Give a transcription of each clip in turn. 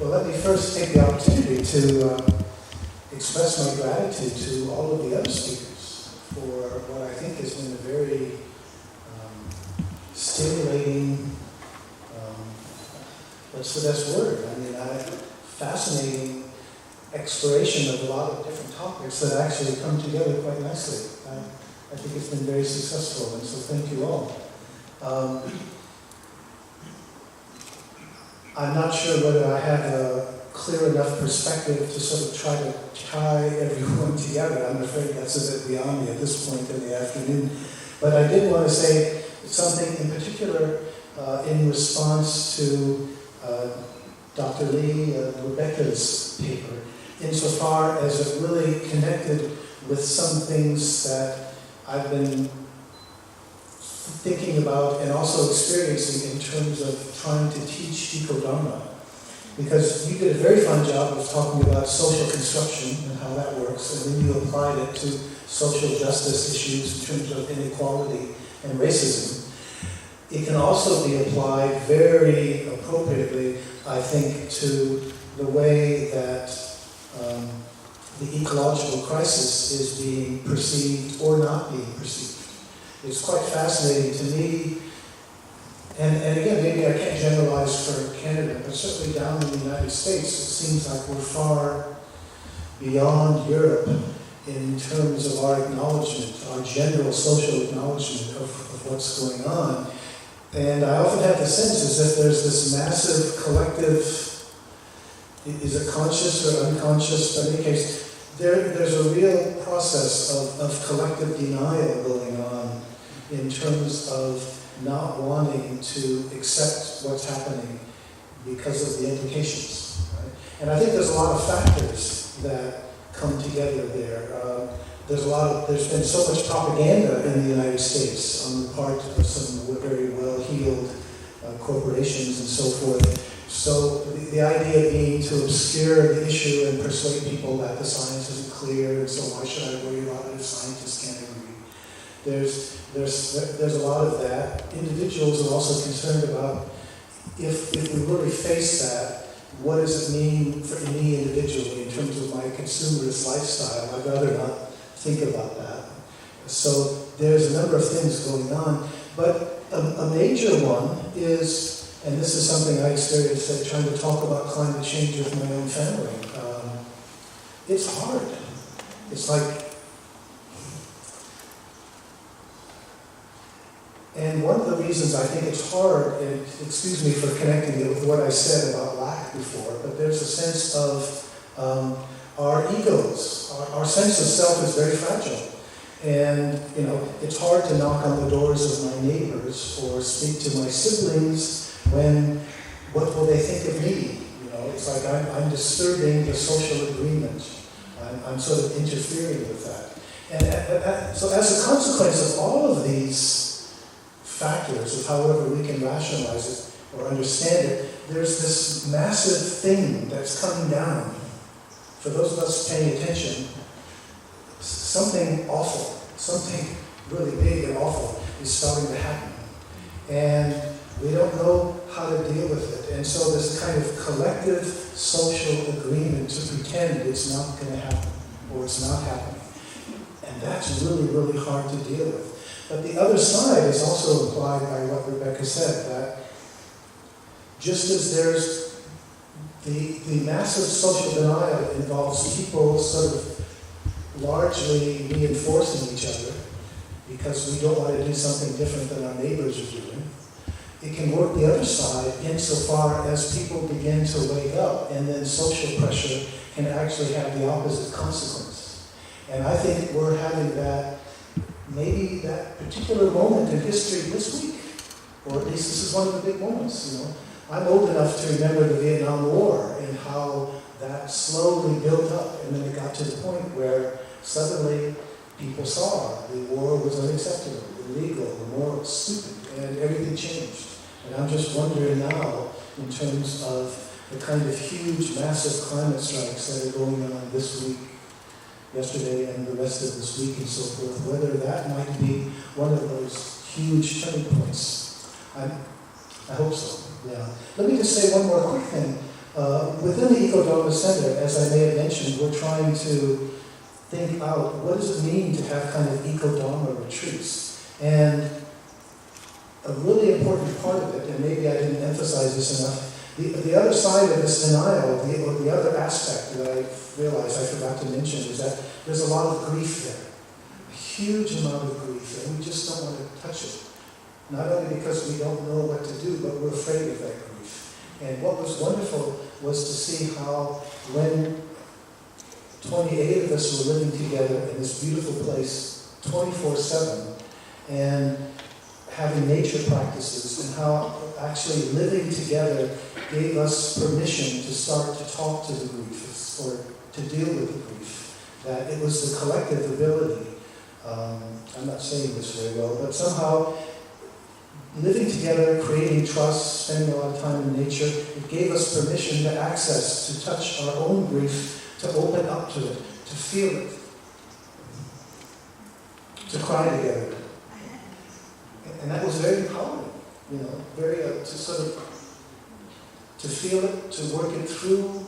Well, let me first take the opportunity to express my gratitude to all of the other speakers for what I think has been a very stimulating, what's the best word? I mean, fascinating exploration of a lot of different topics that actually come together quite nicely. I think it's been very successful, and so thank you all. I'm not sure whether I have a clear enough perspective to sort of try to tie everyone together. I'm afraid that's a bit beyond me at this point in the afternoon. But I did want to say something in particular in response to Dr. Lee Rebecca's paper, insofar as it really connected with some things that I've been thinking about and also experiencing in terms of trying to teach eco-dharma. Because you did a very fine job of talking about social construction and how that works, and then you applied it to social justice issues in terms of inequality and racism. It can also be applied very appropriately, I think, to the way that the ecological crisis is being perceived or not being perceived. It's quite fascinating to me, and again, maybe I can't generalize for Canada, but certainly down in the United States, it seems like we're far beyond Europe in terms of our acknowledgement, our general social acknowledgement of what's going on. And I often have the sense as if there's this massive collective, is it conscious or unconscious, but in any case, there's a real process of collective denial going on in terms of not wanting to accept what's happening because of the implications. Right? And I think there's a lot of factors that come together there. There's been so much propaganda in the United States on the part of some very well-heeled corporations and so forth. So the idea being to obscure the issue and persuade people that the science isn't clear, and so why should I worry about it if scientists can't agree? There's a lot of that. Individuals are also concerned about if we really face that, what does it mean for me individually in terms of my consumerist lifestyle? I'd rather not think about that. So there's a number of things going on, but a major one is, and this is something I experienced trying to talk about climate change with my own family. It's hard. It's like, and one of the reasons I think it's hard, and excuse me for connecting it with what I said about lack before, but there's a sense of our egos, our sense of self is very fragile. And, it's hard to knock on the doors of my neighbors or speak to my siblings when, what will they think of me? It's like I'm disturbing the social agreement. I'm sort of interfering with that. And so as a consequence of all of these factors, of however we can rationalize it or understand it, there's this massive thing that's coming down. For those of us paying attention, something awful, something really big and awful is starting to happen. And we don't know how to deal with it. And so this kind of collective social agreement to pretend it's not going to happen or it's not happening. And that's really, really hard to deal with. But the other side is also implied by what Rebecca said, that just as there's the massive social denial involves people sort of largely reinforcing each other because we don't want to do something different than our neighbors are doing. It can work the other side insofar as people begin to wake up, and then social pressure can actually have the opposite consequence. And I think we're having that, maybe that particular moment in history this week, or at least this is one of the big moments, I'm old enough to remember the Vietnam War and how that slowly built up, and then it got to the point where suddenly people saw the war was unacceptable, illegal, immoral, stupid, and everything changed. And I'm just wondering now, in terms of the kind of huge, massive climate strikes that are going on this week, yesterday, and the rest of this week and so forth, whether that might be one of those huge turning points. I hope so, yeah. Let me just say one more quick thing. Within the Eco-Dharma Center, as I may have mentioned, we're trying to think out what does it mean to have kind of eco-dharma retreats. And a really important part of it, and maybe I didn't emphasize this enough, the other side of this denial, or the other aspect that I realized I forgot to mention, is that there's a lot of grief there. A huge amount of grief, and we just don't want to touch it. Not only because we don't know what to do, but we're afraid of that grief. And what was wonderful was to see how when 28 of us were living together in this beautiful place 24/7 and having nature practices, and how actually living together gave us permission to start to talk to the grief, or to deal with the grief. That it was the collective ability, I'm not saying this very well, but somehow living together, creating trust, spending a lot of time in nature, it gave us permission to access, to touch our own grief, to open up to it, to feel it, to cry together. And that was very empowering, very to sort of, to feel it, to work it through,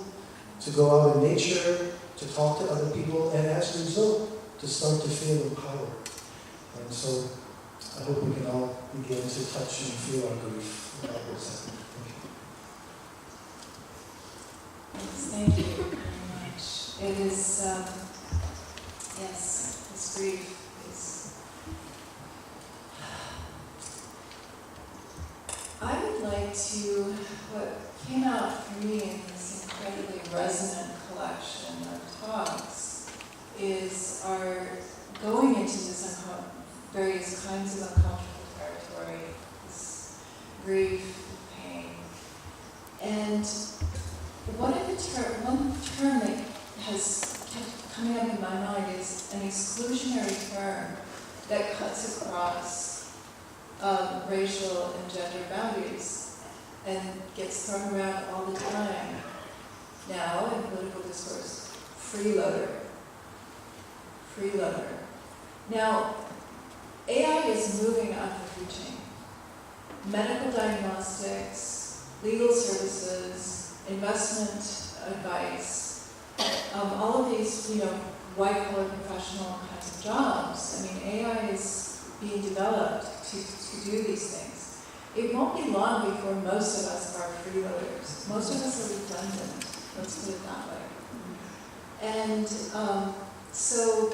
to go out in nature, to talk to other people, and as a result, to start to feel empowered. And so, I hope we can all begin to touch and feel our grief. Thank you very much. It is, yes, this grief is. I would like to, what came out for me in this incredibly resonant collection of talks is our going into this various kinds of uncomfortable territory, this grief, pain. And one term that has kept coming up in my mind is an exclusionary term that cuts across racial and gender boundaries and gets thrown around all the time now in political discourse. Freeloader. Freeloader. Now, AI is moving up the food chain. Medical diagnostics, legal services, investment advice, all of these, white-collar professional kinds of jobs. I mean, AI is being developed to do these things. It won't be long before most of us are freeloaders. Most of us are redundant, let's put it that way. And so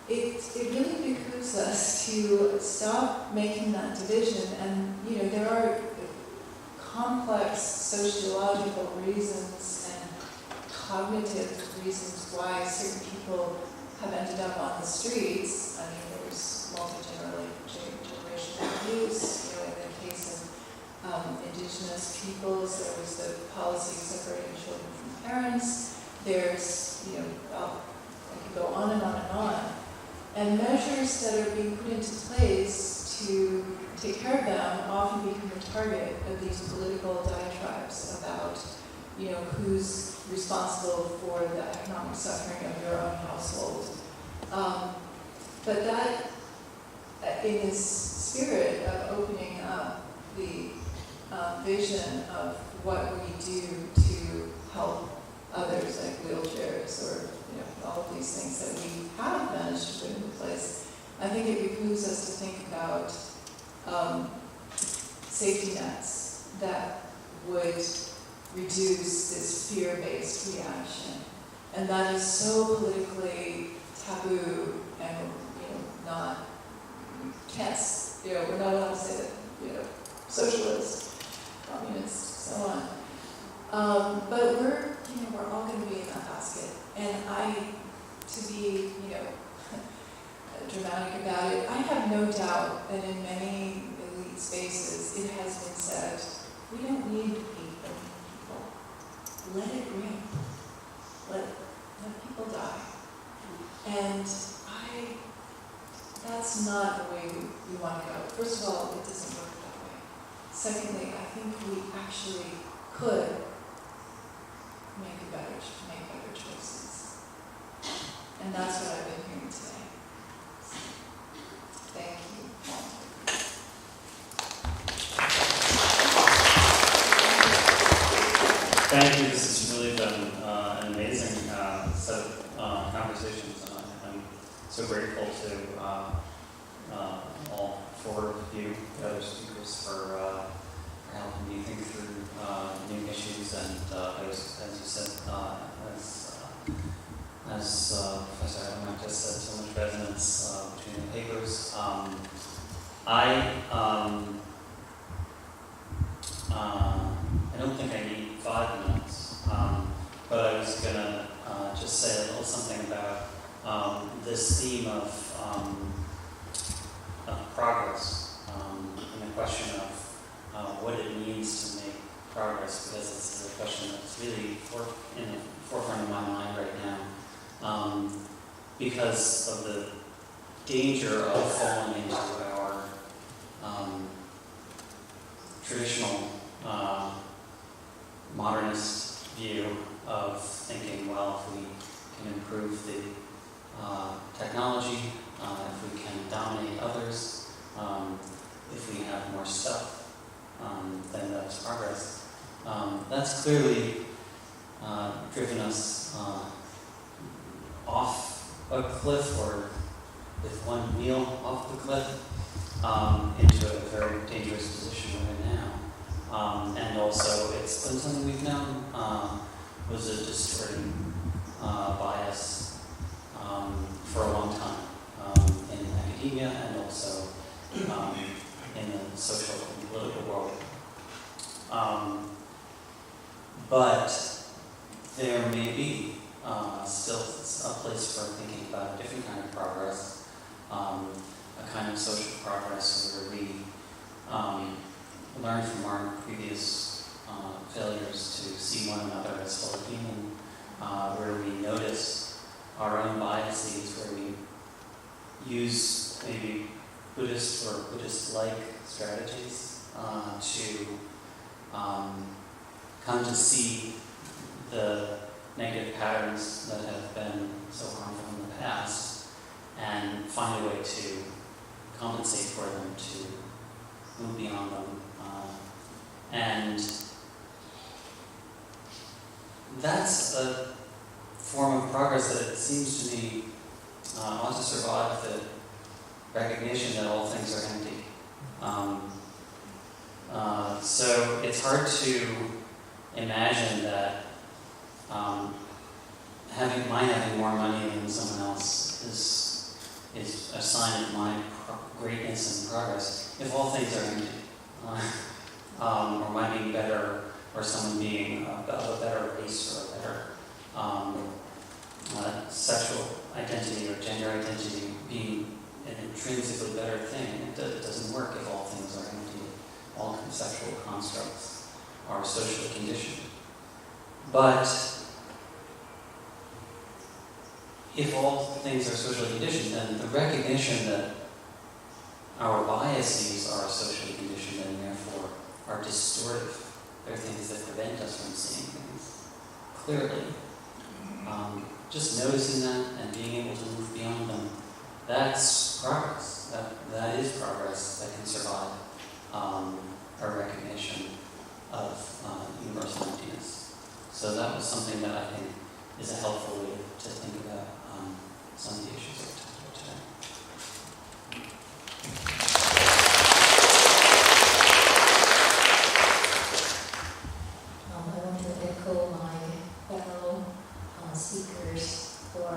it really behooves us to stop making that division. And, there are complex sociological reasons and cognitive reasons why certain people have ended up on the streets. I mean, there was multi-generational abuse, in the case of indigenous peoples, there was the policy of separating children from parents. There's, I could go on and on and on. And measures that are being put into place to take care of them often become the target of these political diatribes about, who's responsible for the economic suffering of your own household. But that, in this spirit of opening up the vision of what we do to help others, like wheelchairs or all of these things that we have managed to put into place, I think it behooves us to think about safety nets that would reduce this fear-based reaction. And that is so politically taboo and, not, we're not allowed to say that, socialist, communist, so on. But we're all going to be in that basket. And to be, dramatic about it, I have no doubt that in many elite spaces it has been said, we don't need 8 billion people. Let it rip. Let people die. And that's not the way we want to go. First of all, it doesn't work that way. Secondly, I think we actually could make better choices. And that's what I've been hearing today. Thank you. Thank you. This has really been an amazing set of conversations, and I'm so grateful to all four of you, the other speakers, for helping me think through new issues. And as you said, as Professor Adamek just said, so much resonance between the papers. I don't think I need 5 minutes, but I was going to just say a little something about this theme of progress and the question of what it means to make progress, because it's a question that's really in the forefront of my mind right now, because of the danger of falling into our traditional modernist view of thinking, well, if we can improve the technology, if we can dominate others, if we have more stuff, then that's progress. That's clearly driven us off a cliff, or with one wheel off the cliff, into a very dangerous position we're in now. And also, it's been something we've known was a distorting bias for a long time in academia and also in the social and political world. But there may be still a place for thinking about a different kind of progress, a kind of social progress where we learn from our previous failures to see one another as fellow human, where we notice our own biases, where we use maybe Buddhist or Buddhist-like strategies to come to see the negative patterns that have been so harmful in the past and find a way to compensate for them, to move beyond them. And that's a form of progress that it seems to me ought to survive the recognition that all things are empty. So it's hard to imagine that having more money than someone else is a sign of my greatness and progress if all things are empty. Or my being better, or someone being of a better race or a better sexual identity or gender identity being an intrinsically better thing. It doesn't work if all things are empty. All conceptual constructs are socially conditioned. But if all things are socially conditioned, then the recognition that our biases are socially conditioned and therefore are distortive. They're things that prevent us from seeing things clearly. Just noticing that and being able to move beyond them, that's progress. That is progress that can survive a recognition of universal emptiness. So that was something that I think is a helpful way to think about some of the issues that we talked about today. I want to echo my fellow speakers for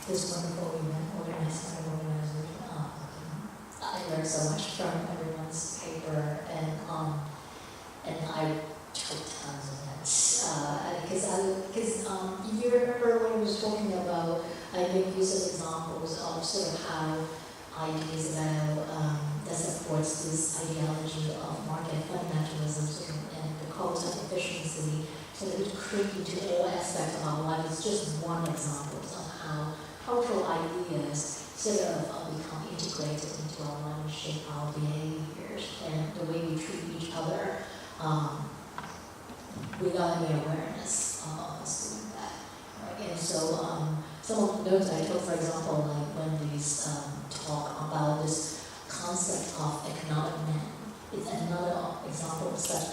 this wonderful event organized by the organizer. I learned so much from everyone's paper, and I took tons of notes. Because you remember when I was talking about, I make use of examples of sort of how ideas about that supports this ideology of market fundamentalism and the cult of efficiency, so that it creep into all aspects of our life. It's just one example of how cultural ideas sort of become integrated into our life and shape our behaviors and the way we treat each other without any awareness of us doing that. Right? And so some of the notes I took, for example, like Wendy's talk about this concept of economic man. It's another example of such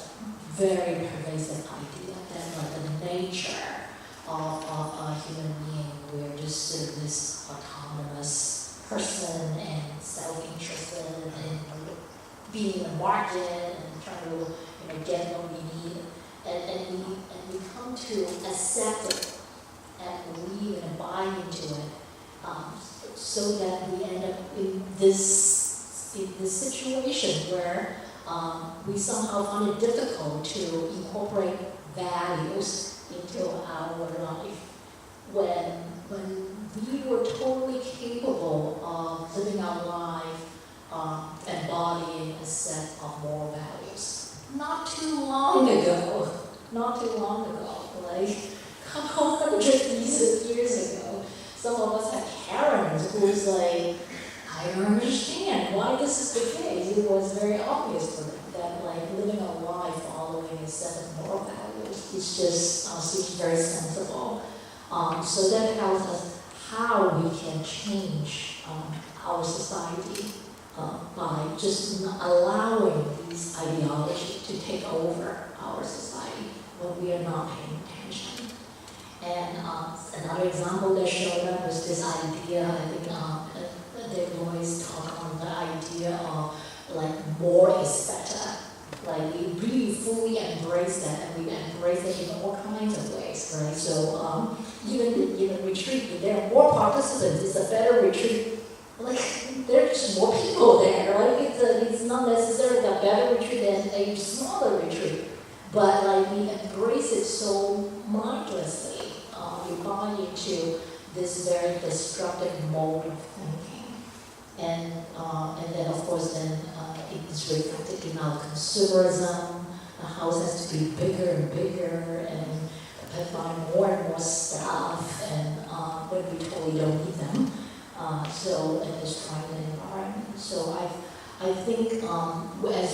very pervasive idea that like the nature of a human being, we're just sort of this autonomous person and self-interested and being in the market and trying to get what we need, and we come to accept it and believe and buy into it, so that we end up in this situation where we somehow find it difficult to incorporate values into our life when we were totally capable of living our life, embodying a set of moral values. Not too long ago, like a couple hundred years ago, some of us had parents who was like, I don't understand why this is the case. It was very obvious for them that like living a life following a set of moral values is just seems very sensible. So that tells us how we can change our society by just not allowing these ideologies to take over our society when we are not paying attention. And another example that showed up was this idea, I think they've always talk on the idea of like more is better. Like we really fully embrace that, and we embrace it in all kinds of ways, right? So even retreat, there are more participants, it's a better retreat. Like there's just more people there, right? It's not necessarily a better retreat than a smaller retreat, but like we embrace it so mindlessly. We buy into this very destructive mode of thinking, and then of course then it's reflected in our consumerism. The house has to be bigger and bigger, and buy more and more stuff, and when we totally don't need them. So and destroying the environment. So I think as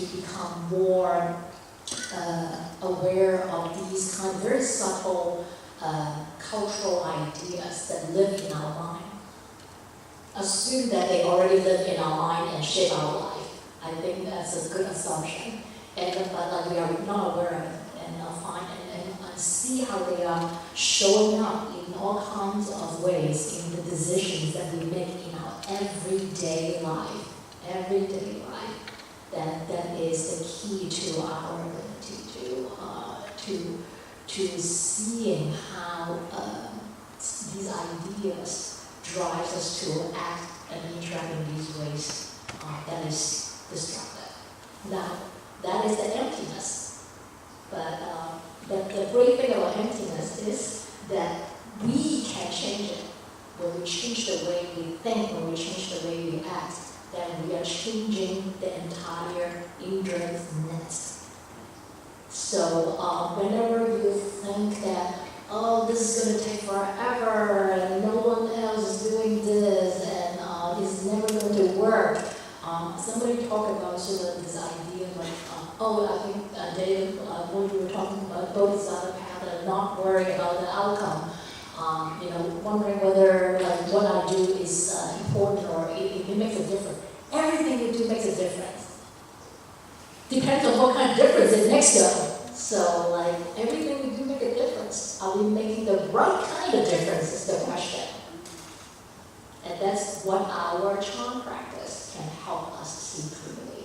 we become more aware of these kind of very subtle cultural ideas that live in our mind, assume that they already live in our mind and shape our life. I think that's a good assumption. But like we are not aware of it, and find and see how they are showing up in all kinds of ways in the decisions that we make in our everyday life. That is the key to our ability to seeing how these ideas drive us to act and interact in these ways that is destructive. Now, that is the emptiness. But the great thing about emptiness is that we can change it. When we change the way we think, when we change the way we act, then we are changing the entire Indra's net. So whenever you think that, oh, this is going to take forever, and no one else is doing this, and it's never going to work, somebody talked about sort of this idea like, I think David, when you were talking about Bodhisattva path and not worrying about the outcome, wondering whether like what I do is important or it makes a difference. Everything you do makes a difference. Depends on what kind of difference it makes though. So like everything we do make a difference. Are we making the right kind of difference is the question. And that's what our Chan practice can help us see clearly.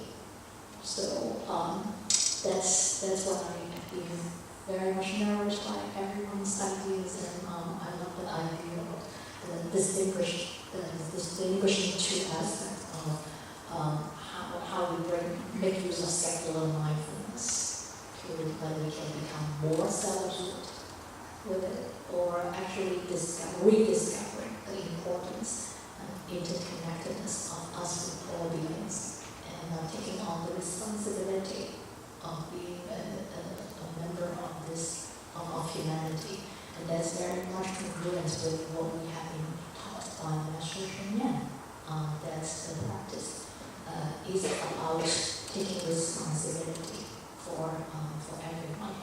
So that's what I've been very much nourished by everyone's ideas, and I love the idea of the distinguishing two aspects of how we make use of secular mindfulness to whether we can become more self-absorbed with it, or actually rediscovering the importance and interconnectedness of us with all beings, and taking on the responsibility of being a member of humanity. And that's very much congruent with what we have been taught by Master Sheng Yen. That's the practice is about taking responsibility for everyone.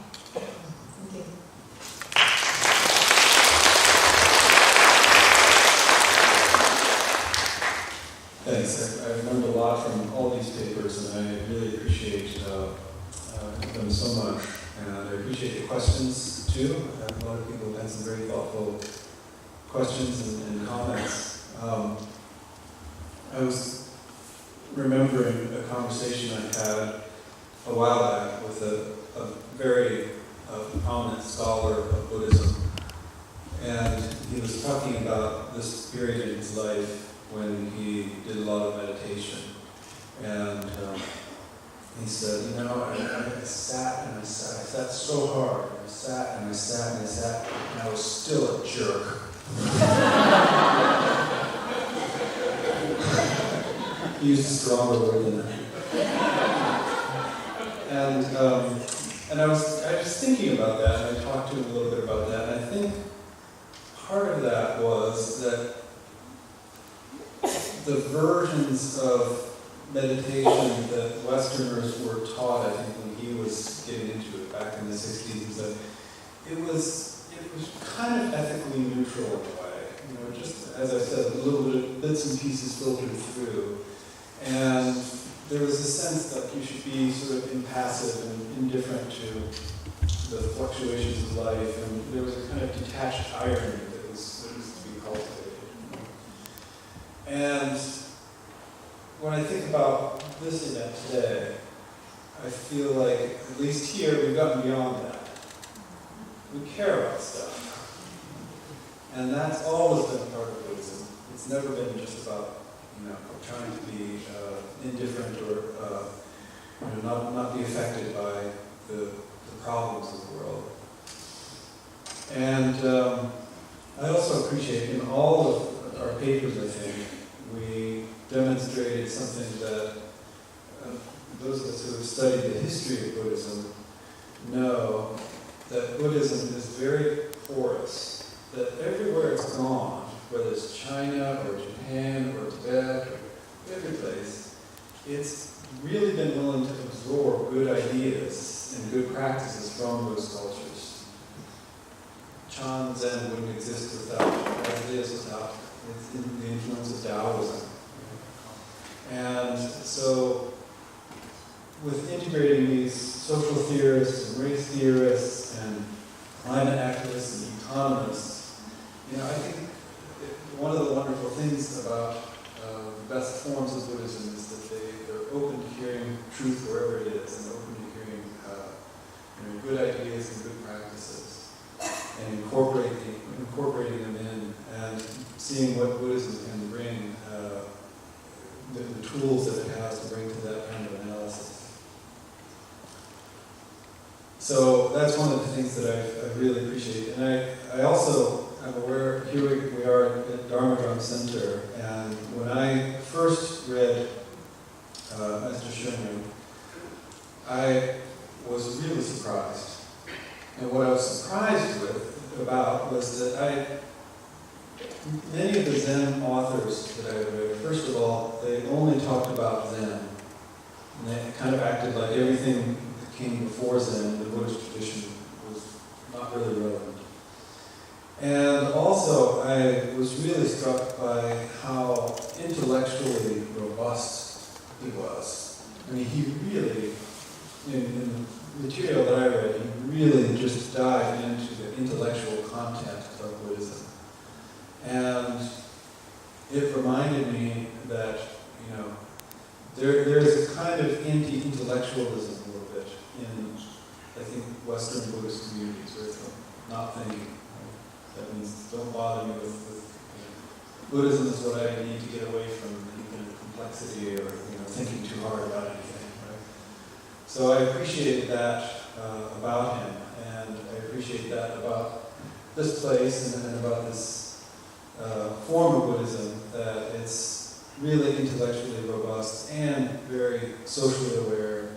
Thank you. Thanks. I've learned a lot from all these papers, and I really appreciate them so much. And I appreciate the questions too. A lot of people have had some very thoughtful questions and comments. I was remembering a conversation I had a while back with a very prominent scholar of Buddhism. And he was talking about this period in his life when he did a lot of meditation. And he said, you know, I sat and I sat so hard, and I sat and I sat and I sat, and I was still a jerk. He used a stronger word than that. And I was thinking about that, and I talked to him a little bit about that, and I think part of that was that the versions of meditation that Westerners were taught, I think, when he was getting into it back in the 60s, is that it was kind of ethically neutral in a way. You know, just as I said, a little bit of bits and pieces filtered through. And there was a sense that you should be sort of impassive and indifferent to the fluctuations of life, and there was a kind of detached irony that was to be cultivated. And when I think about this event today, I feel like, at least here, we've gotten beyond that. We care about stuff. And that's always been part of Buddhism. It's never been just about, you know, trying to be indifferent or you know, not be affected by the problems of the world. And I also appreciate in all of our papers, I think, we demonstrated something that those of us who have studied the history of Buddhism know that Buddhism is very porous, that everywhere it's gone, whether it's China or Japan or Tibet or every place, it's really been willing to absorb good ideas and good practices from those cultures. Chan Zen wouldn't exist without, as it is without, it's in the influence of Taoism. And so, with integrating these social theorists and race theorists and climate activists and economists, you know, I think one of the wonderful things about the best forms of Buddhism is that they're open to hearing truth wherever it is, and open to hearing you know, good ideas and good practices, and incorporating them in, and seeing what Buddhism can bring, the tools that it has to bring to that kind of analysis. So that's one of the things that I really appreciate. And I also am aware, here we are at Dharma Drum Centre, and when I first read Mr. Sherman, I was really surprised. And what I was surprised about was that many of the Zen authors that I read, first of all, they only talked about Zen. And they kind of acted like everything that came before Zen in the Buddhist tradition was not really relevant. And also, I was really struck by how intellectually robust he was. I mean, he really, in the material that I read, he really just dived into the intellectual content of Buddhism. And it reminded me that, you know, there's a kind of anti-intellectualism a little bit in, I think, Western Buddhist communities, where it's not thinking. Right? That means don't bother me with you know, Buddhism is what I need to get away from any kind of complexity or thinking too hard about anything. Right? So I appreciated that about him, and I appreciate that about this place and about this form of Buddhism, that it's really intellectually robust and very socially aware.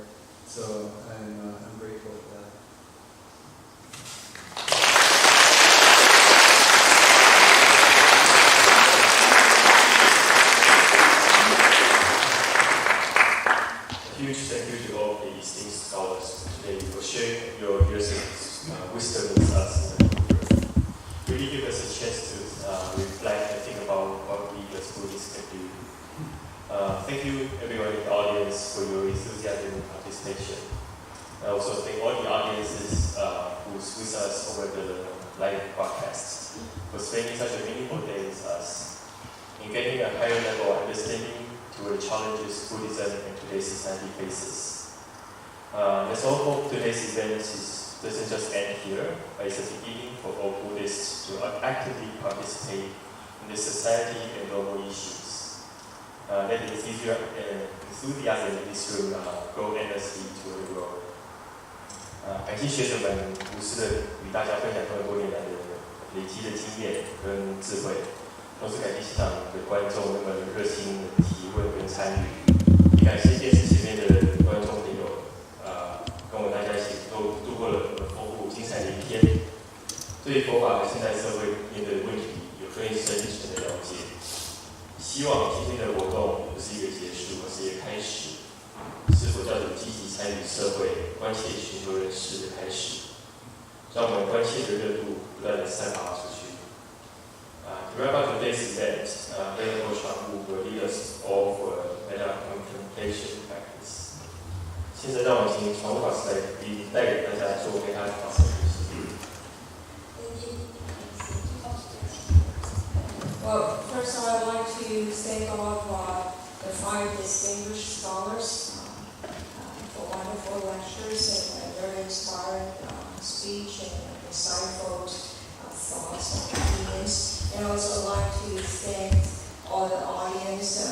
So I'm grateful for that. Huge thank you to all the esteemed scholars today for sharing your years of wisdom with us. Really give us a chance to reflect and think about what we as Buddhists can do. Thank you everyone in the audience for your enthusiasm and participation. I also thank all the audiences who's with us over the live broadcast for spending such a meaningful day with us in getting a higher level of understanding to the challenges Buddhism and today's society faces. Let's all hope today's event doesn't just end here, but it's a beginning for all Buddhists to actively participate in the society and global issues. Let the enthusiasm in this room go endlessly to the world. 感谢学生们无私的与大家分享这么多年来的累积的经验跟智慧，同时感谢现场的观众那么热心的提问跟参与，也感谢电视前面的观众朋友，跟我大家一起都度过了丰富精彩的一天，对佛法和现代社会面对的问题有更深一层的了解。希望今天的活动不是一个结束，而是一个开始。 是佛教徒积极参与社会、关切寻求人士的开始，让我们关切的热度不断地散发出去。To wrap up today's event, Venerable Shuangwu will lead us all for a metta contemplation practice. 现在让我请常务法师带给大家做给他的法师。Well, first of all, I'd like to thank all of the 5 distinguished scholars. Wonderful lectures and very inspiring speech and insightful thoughts and opinions. And I also like to thank all the audience.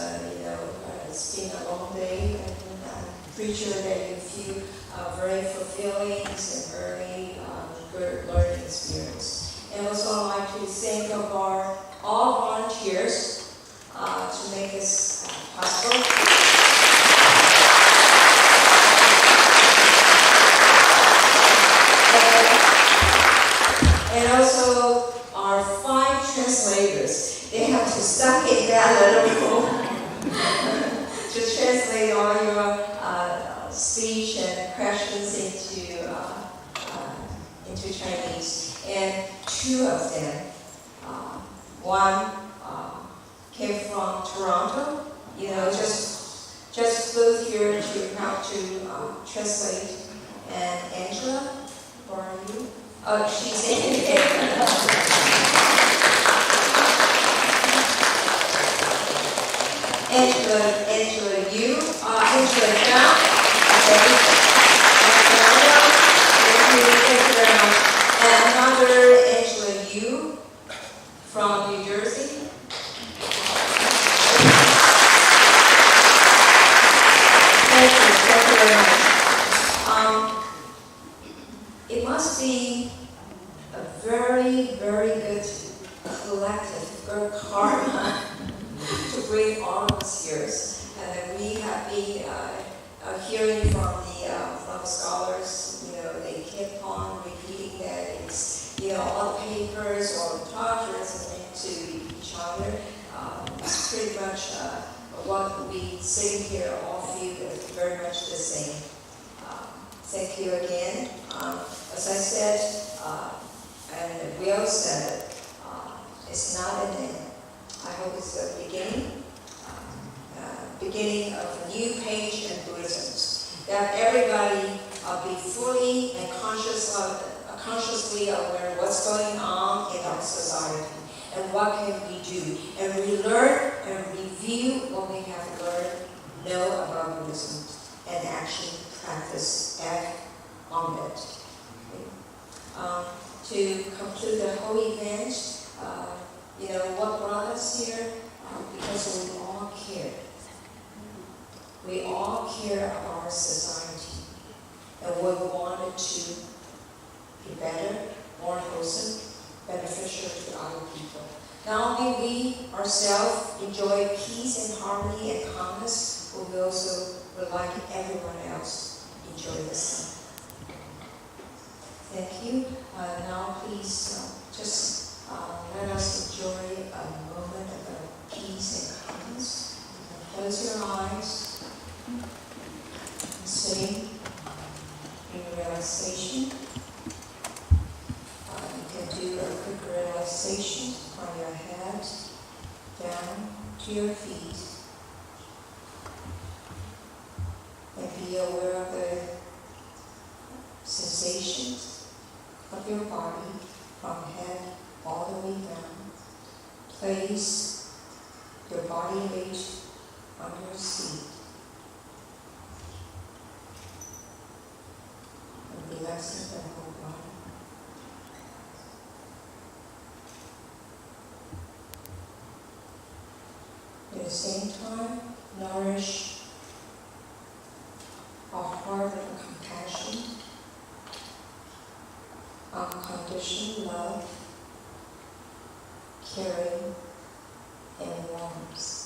It's been a long day, and I'm pretty sure that you feel very fulfilling and very good learning experience. And also I'd like to thank all volunteers to make this possible. And also our 5 translators. They have to stuck in that little room to translate all your speech and questions into Chinese. And 2 of them, one came from Toronto, just flew here to help to translate. And Angela, where are you? Oh, she's in here. Angela Yu, Angela Zhang, thank you very much. And another Angela Yu from New Jersey. Thank you very much. It must be a very, very good collective, good karma to bring all of us here. And we have been hearing from the scholars, they keep on repeating that it's, all the papers or the talks resonate to each other. It's pretty much what we say here, all feel very much the same. Thank you again. As I said, and Will said, it's not an end. I hope it's the beginning of a new page in Buddhism. That everybody be fully and consciously aware of what's going on in our society and what can we do. And we learn and review what we have learned, know about Buddhism, and actually practice, act on it. To conclude the whole event, what brought us here? Because we all care. We all care about our society, and we want it to be better, more wholesome, beneficial to other people. Not only we ourselves enjoy peace and harmony and calmness, but we also would like everyone else enjoy the same. Thank you. Now please just let us enjoy a moment of peace and calmness. Close your eyes. Sitting in relaxation. You can do a quick relaxation from your head down to your feet. and be aware of the sensations of your body from head all the way down. Place your body weight on your seat and relaxing the whole body. At the same time, nourish a heart of compassion, unconditional love, caring, and warmth.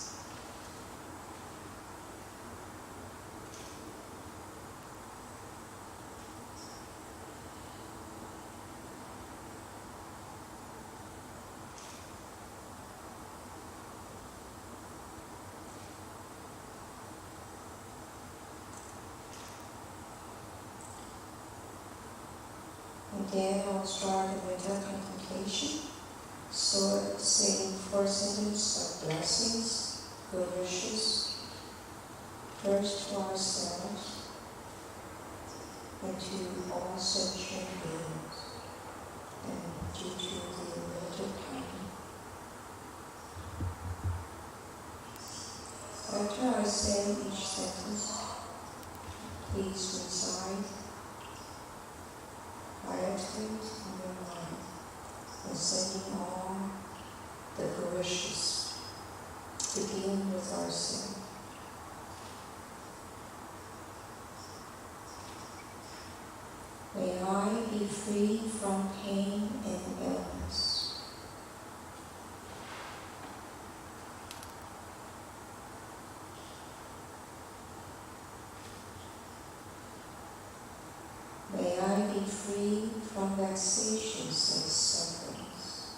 And then I'll start the metta contemplation. So saying 4 sentences of blessings, good wishes, first to ourselves and to all sentient beings, and due to the limited time. After I say each sentence, please recite, meditate in your mind, and sending all the good wishes, begin with ourselves. May I be free from pain and illness. May I be free from vexations and sufferings.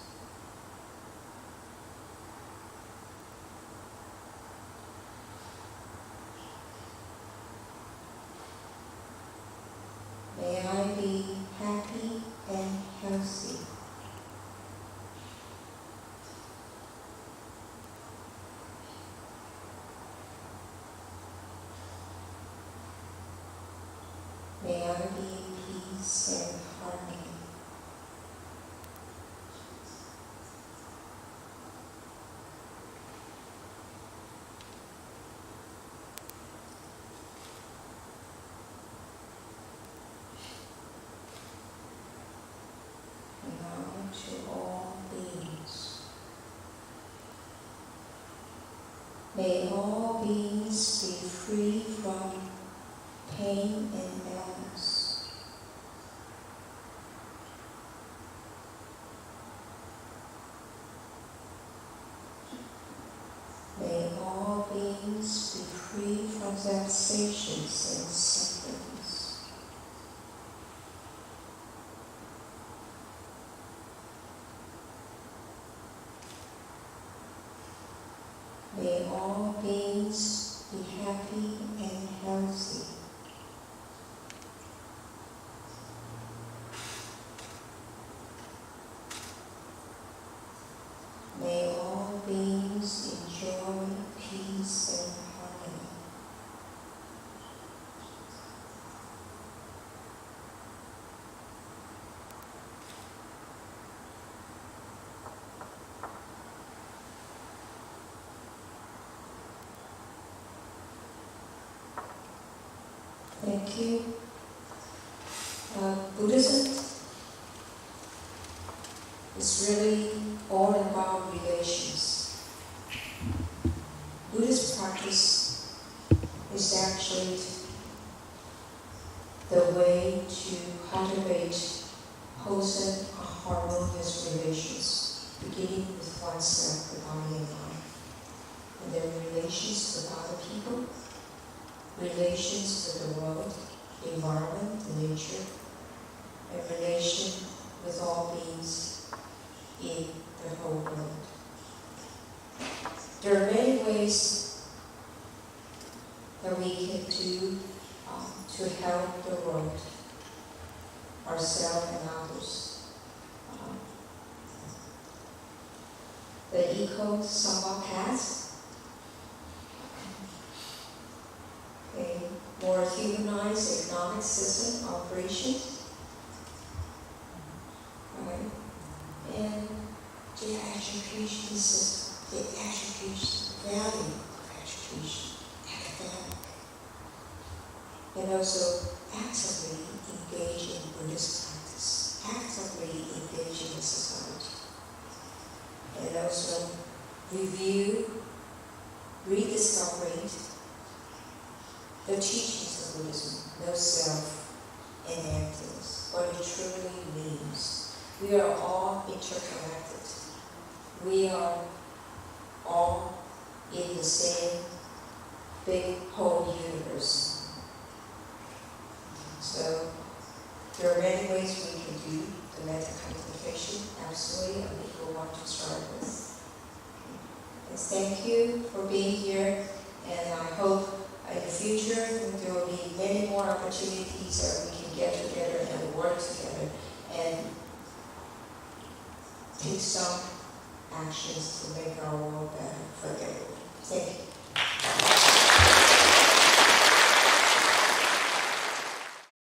May I be happy and healthy. May I be in peace and harmony. And now to all beings. May all beings be free from pain and illness. May all beings be free from vexations and sufferings. May all beings be happy and healthy. May all beings enjoy peace and harmony. Thank you. Buddhism is really all about relations. Buddhist practice is actually the way to cultivate wholesome, harmonious relations, beginning with oneself, the body and mind, and then relations with other people, relations with the world, the environment, the nature, and relation with all beings in the whole world. There are many ways that we can do to help the world, ourselves and others. The eco-Sangha path, more organized economic system operation, right? And the education system, the education, value of education, academic, and also actively engage in Buddhist practice, actively engage in society, and also review, rediscovering the teachings of Buddhism, no self and emptiness, what it truly means. We are all interconnected. We are all in the same big whole universe. So there are many ways we can do the metta contemplation. Absolutely, and we will want to start with. And thank you for being here, and I hope in the future there will be many more opportunities that we can get together and work together and take some actions to make our world better for everyone. Thank you.